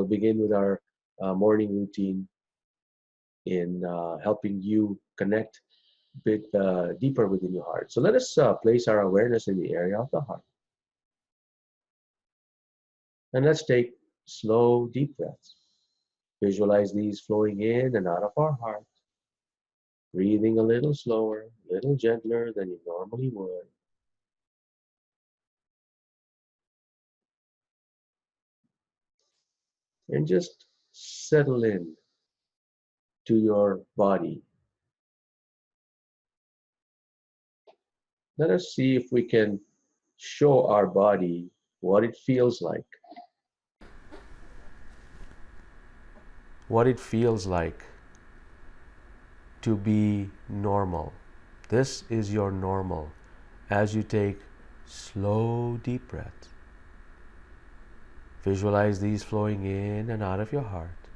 begin with our morning routine in helping you connect a bit deeper within your heart. So let us place our awareness in the area of the heart. And let's take slow, deep breaths. Visualize these flowing in and out of our heart, breathing a little slower, a little gentler than you normally would. And just settle in to your body. Let us see if we can show our body what it feels like. What it feels like to be normal. This is your normal as you take slow, deep breaths. Visualize these flowing in and out of your heart.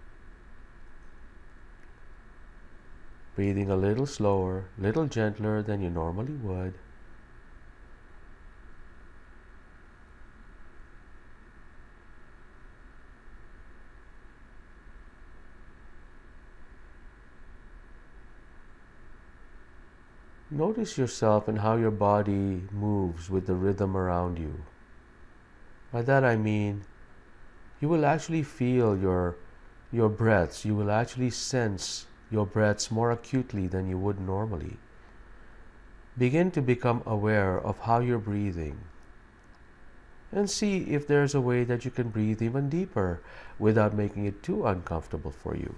Breathing a little slower, a little gentler than you normally would. Notice yourself and how your body moves with the rhythm around you. By that I mean, you will actually feel your breaths. You will actually sense your breaths more acutely than you would normally. Begin to become aware of how you're breathing. And see if there's a way that you can breathe even deeper without making it too uncomfortable for you.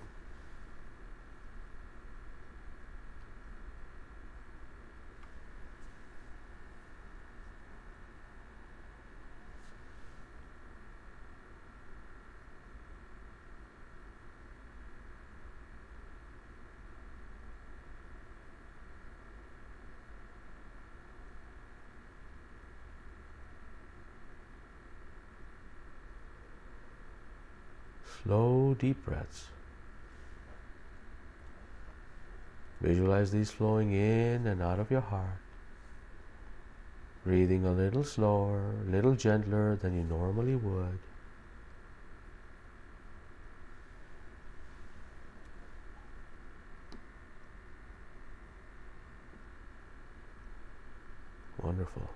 Slow, deep breaths. Visualize these flowing in and out of your heart. Breathing a little slower, a little gentler than you normally would. Wonderful.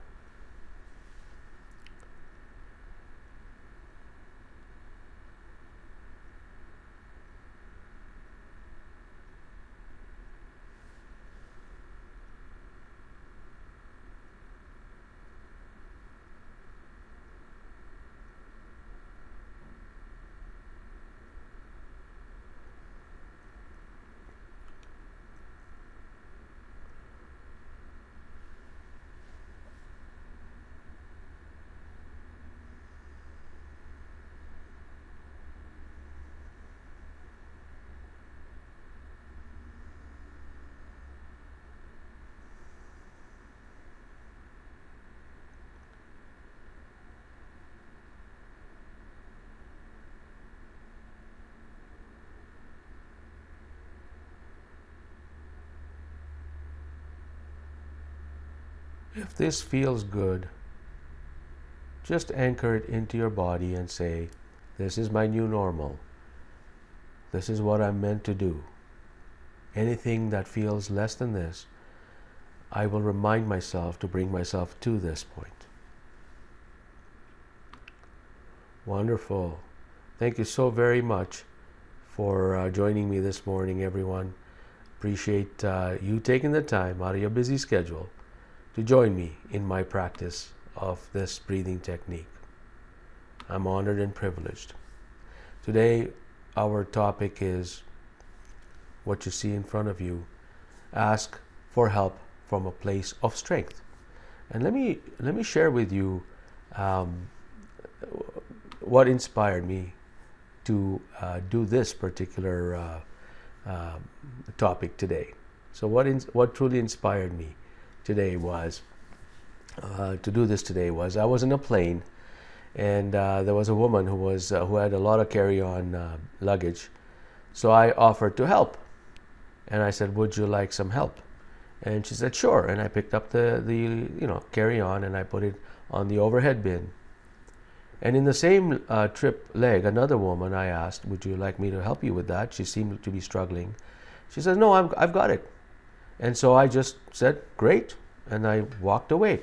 If this feels good, just anchor it into your body and say, this is my new normal. This is what I'm meant to do. Anything that feels less than this, I will remind myself to bring myself to this point. Wonderful. Thank you so very much for joining me this morning, everyone. Appreciate you taking the time out of your busy schedule to join me in my practice of this breathing technique. I'm honored and privileged. Today, our topic is what you see in front of you. Ask for help from a place of strength. And let me share with you what inspired me to do this particular topic today. So what truly inspired me today was to do this today was I was in a plane, and there was a woman who had a lot of carry-on luggage. So I offered to help, and I said, "Would you like some help?" And she said, "Sure." And I picked up the carry-on and I put it on the overhead bin. And in the same trip leg, another woman I asked, would you like me to help you with that? She seemed to be struggling. She says, no, I've got it. And so I just said, great. And I walked away.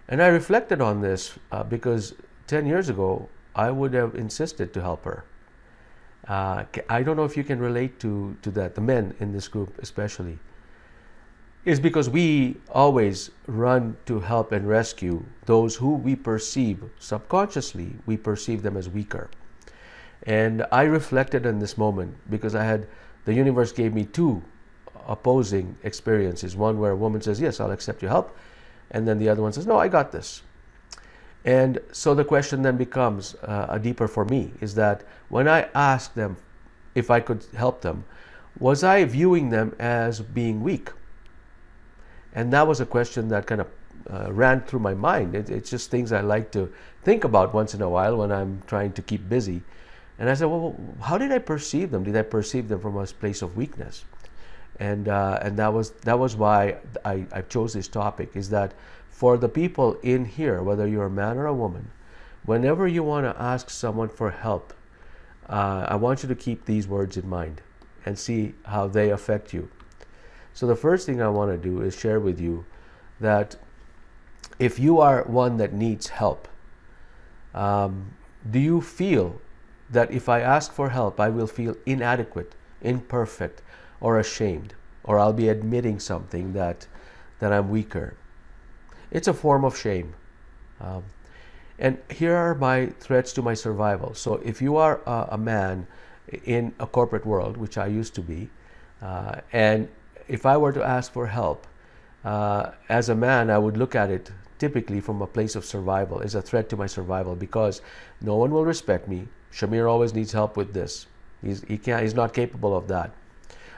And I reflected on this because 10 years ago, I would have insisted to help her. I don't know if you can relate to that, the men in this group especially. Is because we always run to help and rescue those who we perceive subconsciously, we perceive them as weaker. And I reflected on this moment because the universe gave me two opposing experiences. One where a woman says, yes, I'll accept your help. And then the other one says, no, I got this. And so the question then becomes a deeper for me, is that when I asked them if I could help them, was I viewing them as being weak? And that was a question that kind of ran through my mind. It's just things I like to think about once in a while when I'm trying to keep busy. And I said, well, how did I perceive them? Did I perceive them from a place of weakness? And that was why I chose this topic, is that for the people in here, whether you're a man or a woman, whenever you want to ask someone for help, I want you to keep these words in mind and see how they affect you. So the first thing I want to do is share with you that if you are one that needs help, do you feel that if I ask for help, I will feel inadequate, imperfect, or ashamed, or I'll be admitting something that I'm weaker? It's a form of shame. And here are my threats to my survival. So if you are a man in a corporate world, which I used to be, and if I were to ask for help, as a man, I would look at it typically from a place of survival, as a threat to my survival, because no one will respect me. Shamir always needs help with this. He's not capable of that.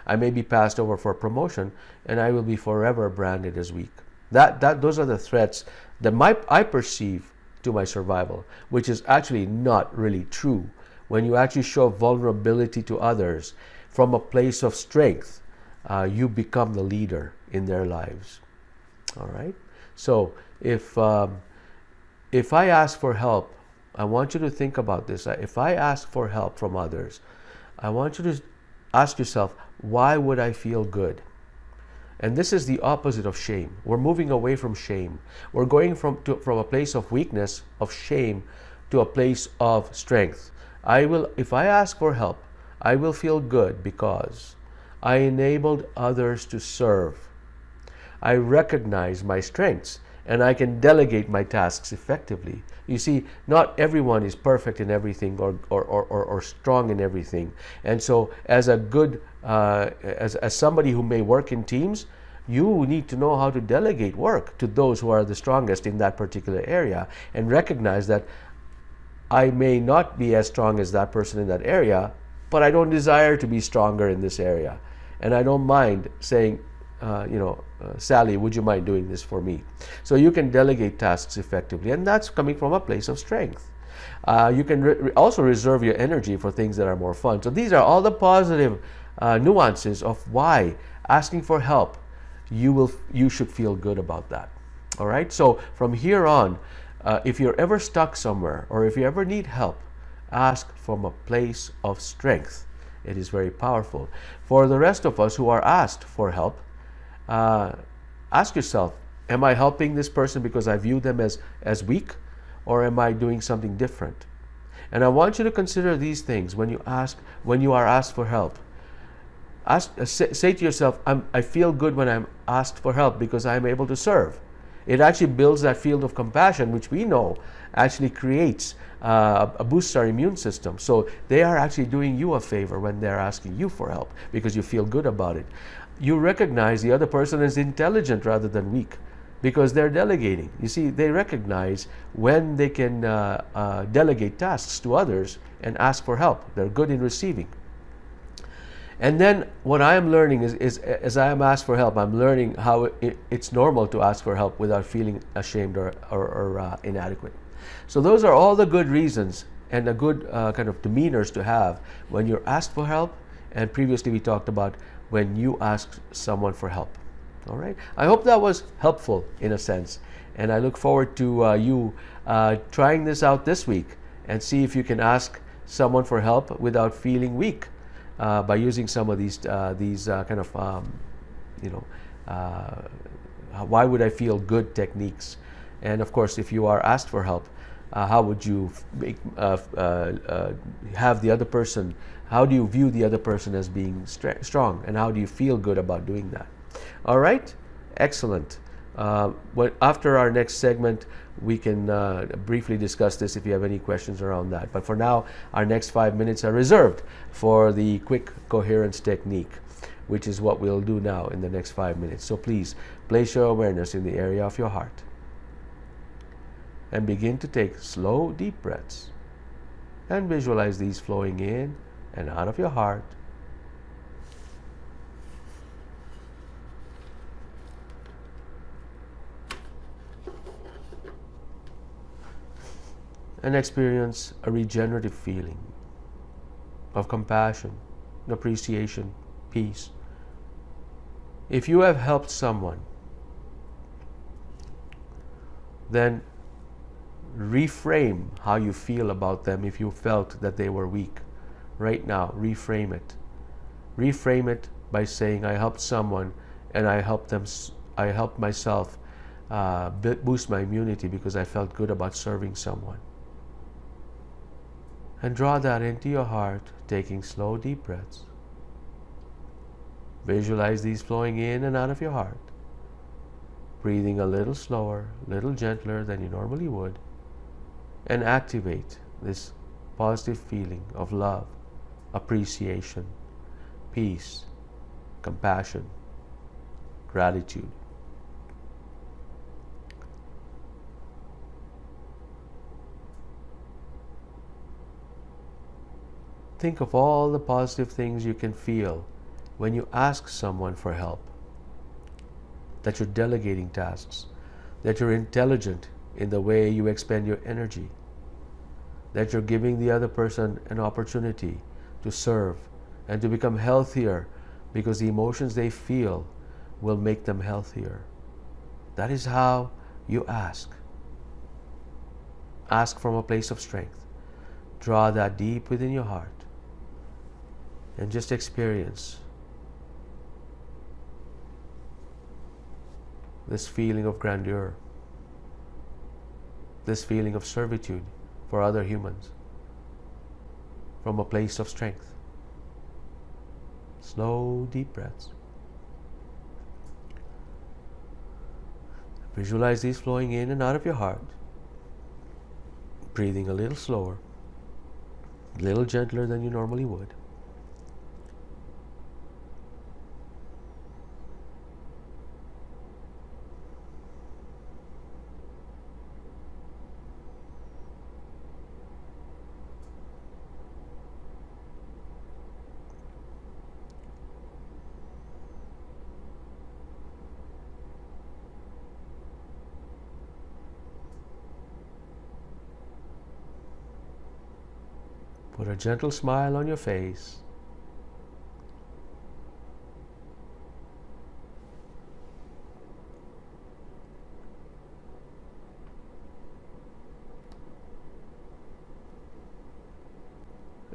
I may be passed over for promotion, and I will be forever branded as weak. Those are the threats that I perceive to my survival, which is actually not really true. When you actually show vulnerability to others from a place of strength, you become the leader in their lives. All right. So if I ask for help, I want you to think about this. If I ask for help from others, I want you to ask yourself, why would I feel good? And this is the opposite of shame. We're moving away from shame. We're going from a place of weakness, of shame, to a place of strength. If I ask for help, I will feel good because I enabled others to serve. I recognize my strengths and I can delegate my tasks effectively. You see, not everyone is perfect in everything or strong in everything. And so as a good, as somebody who may work in teams, you need to know how to delegate work to those who are the strongest in that particular area, and recognize that I may not be as strong as that person in that area, but I don't desire to be stronger in this area. And I don't mind saying, Sally, would you mind doing this for me? So you can delegate tasks effectively, and that's coming from a place of strength. You can also reserve your energy for things that are more fun. So these are all the positive nuances of why asking for help, you should feel good about that. All right. So from here on, if you're ever stuck somewhere or if you ever need help, ask from a place of strength. It is very powerful. For the rest of us who are asked for help, ask yourself, am I helping this person because I view them as weak, or am I doing something different? And I want you to consider these things when you are asked for help. Say to yourself, I feel good when I'm asked for help because I'm able to serve. It actually builds that field of compassion, which we know actually creates boosts our immune system. So they are actually doing you a favor when they're asking you for help because you feel good about it. You recognize the other person is intelligent rather than weak because they're delegating. You see, they recognize when they can delegate tasks to others and ask for help. They're good in receiving. And then what I am learning is as I am asked for help, I'm learning how it's normal to ask for help without feeling ashamed or inadequate. So those are all the good reasons and the good kind of demeanors to have when you're asked for help. And previously we talked about when you ask someone for help. All right. I hope that was helpful in a sense. And I look forward to you trying this out this week and see if you can ask someone for help without feeling weak by using some of these kind of why would I feel good techniques. And of course, if you are asked for help, how would you have the other person, how do you view the other person as being strong, and how do you feel good about doing that? All right, excellent. After our next segment, we can briefly discuss this if you have any questions around that. But for now, our next 5 minutes are reserved for the quick coherence technique, which is what we'll do now in the next 5 minutes. So please place your awareness in the area of your heart and begin to take slow, deep breaths and visualize these flowing in and out of your heart. And experience a regenerative feeling of compassion, appreciation, peace. If you have helped someone, then reframe how you feel about them. If you felt that they were weak, right now, reframe it. Reframe it by saying, I helped someone and I helped myself boost my immunity because I felt good about serving someone. And draw that into your heart, taking slow, deep breaths. Visualize these flowing in and out of your heart, breathing a little slower, a little gentler than you normally would, and activate this positive feeling of love, appreciation, peace, compassion, gratitude. Think of all the positive things you can feel when you ask someone for help. That you're delegating tasks, that you're intelligent in the way you expend your energy, that you're giving the other person an opportunity to serve and to become healthier because the emotions they feel will make them healthier. That is how you ask. Ask from a place of strength. Draw that deep within your heart and just experience this feeling of grandeur, this feeling of servitude for other humans from a place of strength. Slow, deep breaths. Visualize these flowing in and out of your heart, breathing a little slower, a little gentler than you normally would. Put a gentle smile on your face.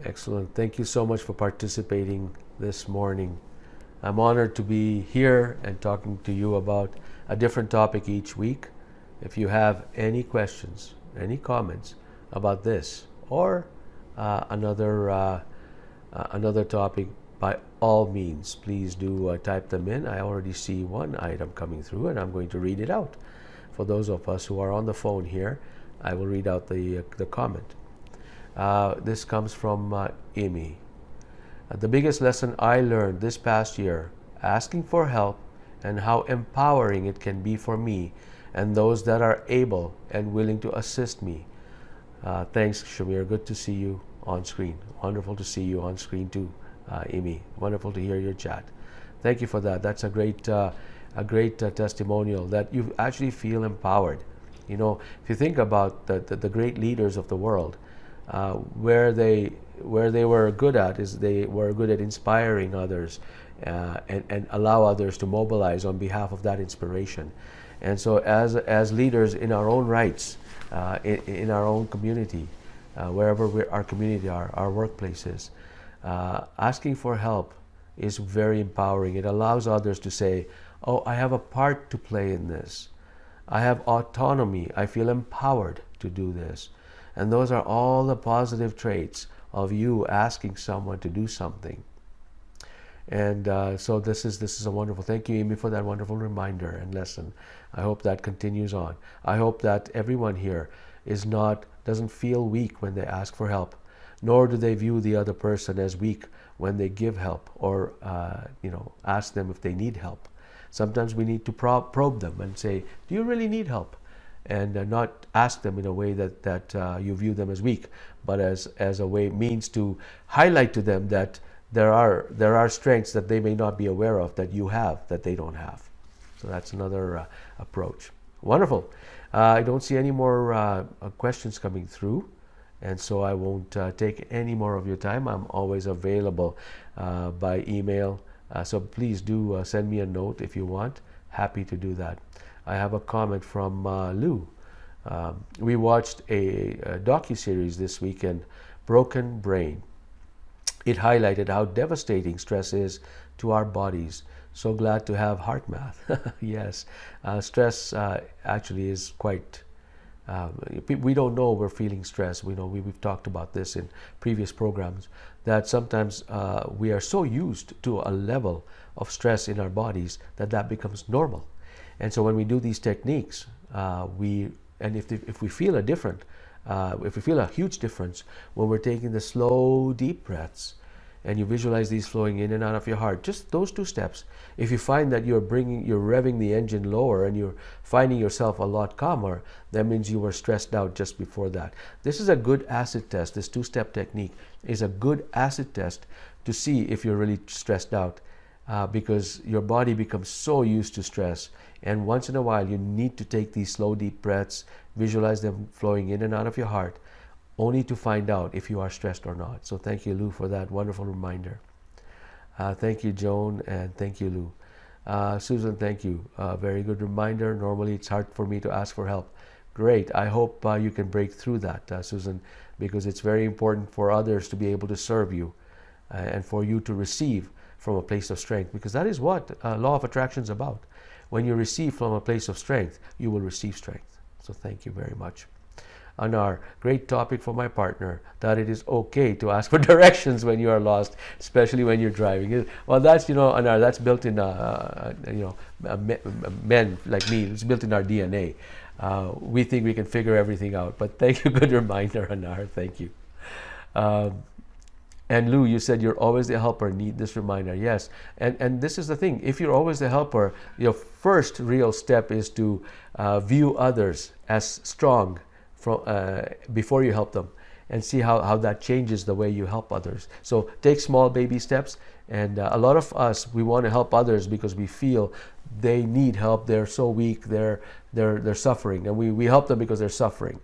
Excellent. Thank you so much for participating this morning. I'm honored to be here and talking to you about a different topic each week. If you have any questions, any comments about this or another topic, by all means, please do type them in. I already see one item coming through and I'm going to read it out. For those of us who are on the phone here, I will read out the comment. This comes from Amy. The biggest lesson I learned this past year, asking for help and how empowering it can be for me and those that are able and willing to assist me. Thanks, Shamir. Good to see you on screen. Wonderful to see you on screen too, Amy. Wonderful to hear your chat. Thank you for that. That's a great testimonial that you actually feel empowered. You know, if you think about the great leaders of the world, where they were good at is they were good at inspiring others and allow others to mobilize on behalf of that inspiration. And so as leaders in our own rights, in our own community, wherever our community are, our workplaces. Asking for help is very empowering. It allows others to say, oh, I have a part to play in this. I have autonomy. I feel empowered to do this. And those are all the positive traits of you asking someone to do something. And so this is a wonderful, thank you, Amy, for that wonderful reminder and lesson. I hope that continues on. I hope that everyone here doesn't feel weak when they ask for help, nor do they view the other person as weak when they give help or ask them if they need help. Sometimes we need to probe them and say, do you really need help? And not ask them in a way that you view them as weak, but as a means to highlight to them that there are strengths that they may not be aware of that you have that they don't have. So that's another approach. Wonderful. I don't see any more questions coming through, and so I won't take any more of your time. I'm always available by email, so please do send me a note if you want. Happy to do that. I have a comment from Lou. We watched a docuseries this weekend, Broken Brain. It highlighted how devastating stress is to our bodies. So glad to have HeartMath. Yes, stress actually is quite, we don't know we're feeling stress. We've talked about this in previous programs, that sometimes we are so used to a level of stress in our bodies that becomes normal. And so when we do these techniques, if we feel if we feel a huge difference when we're taking the slow, deep breaths, and you visualize these flowing in and out of your heart, just those 2 steps, if you find that you're revving the engine lower and you're finding yourself a lot calmer, that means you were stressed out just before that. This is a good acid test. This 2-step technique is a good acid test to see if you're really stressed out, because your body becomes so used to stress. And once in a while, you need to take these slow, deep breaths, visualize them flowing in and out of your heart, only to find out if you are stressed or not. So thank you, Lou, for that wonderful reminder. Thank you, Joan, and thank you, Lou. Susan, thank you. Very good reminder. Normally, it's hard for me to ask for help. Great. I hope you can break through that, Susan, because it's very important for others to be able to serve you and for you to receive from a place of strength, because that is what Law of Attraction is about. When you receive from a place of strength, you will receive strength. So thank you very much. Anar, great topic for my partner, that it is okay to ask for directions when you are lost, especially when you're driving. Well, that's, Anar, that's built in, men like me, it's built in our DNA. We think we can figure everything out, but thank you, good reminder, Anar, thank you. And Lou, you said you're always the helper, need this reminder. Yes, and this is the thing, if you're always the helper, your first real step is to view others as strong before you help them, and see how that changes the way you help others. So take small baby steps, and a lot of us, we want to help others because we feel they need help, they're so weak, they're suffering, and we help them because they're suffering.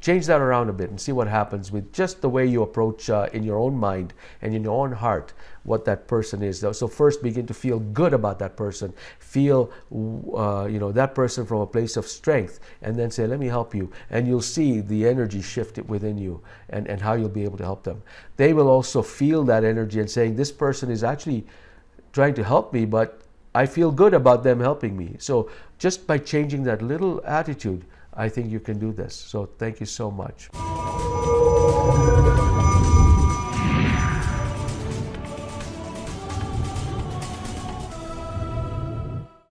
Change that around a bit and see what happens with just the way you approach in your own mind and in your own heart what that person is. So first begin to feel good about that person. Feel that person from a place of strength, and then say, let me help you. And you'll see the energy shift within you and how you'll be able to help them. They will also feel that energy and saying, this person is actually trying to help me, but I feel good about them helping me. So just by changing that little attitude, I think you can do this. So thank you so much.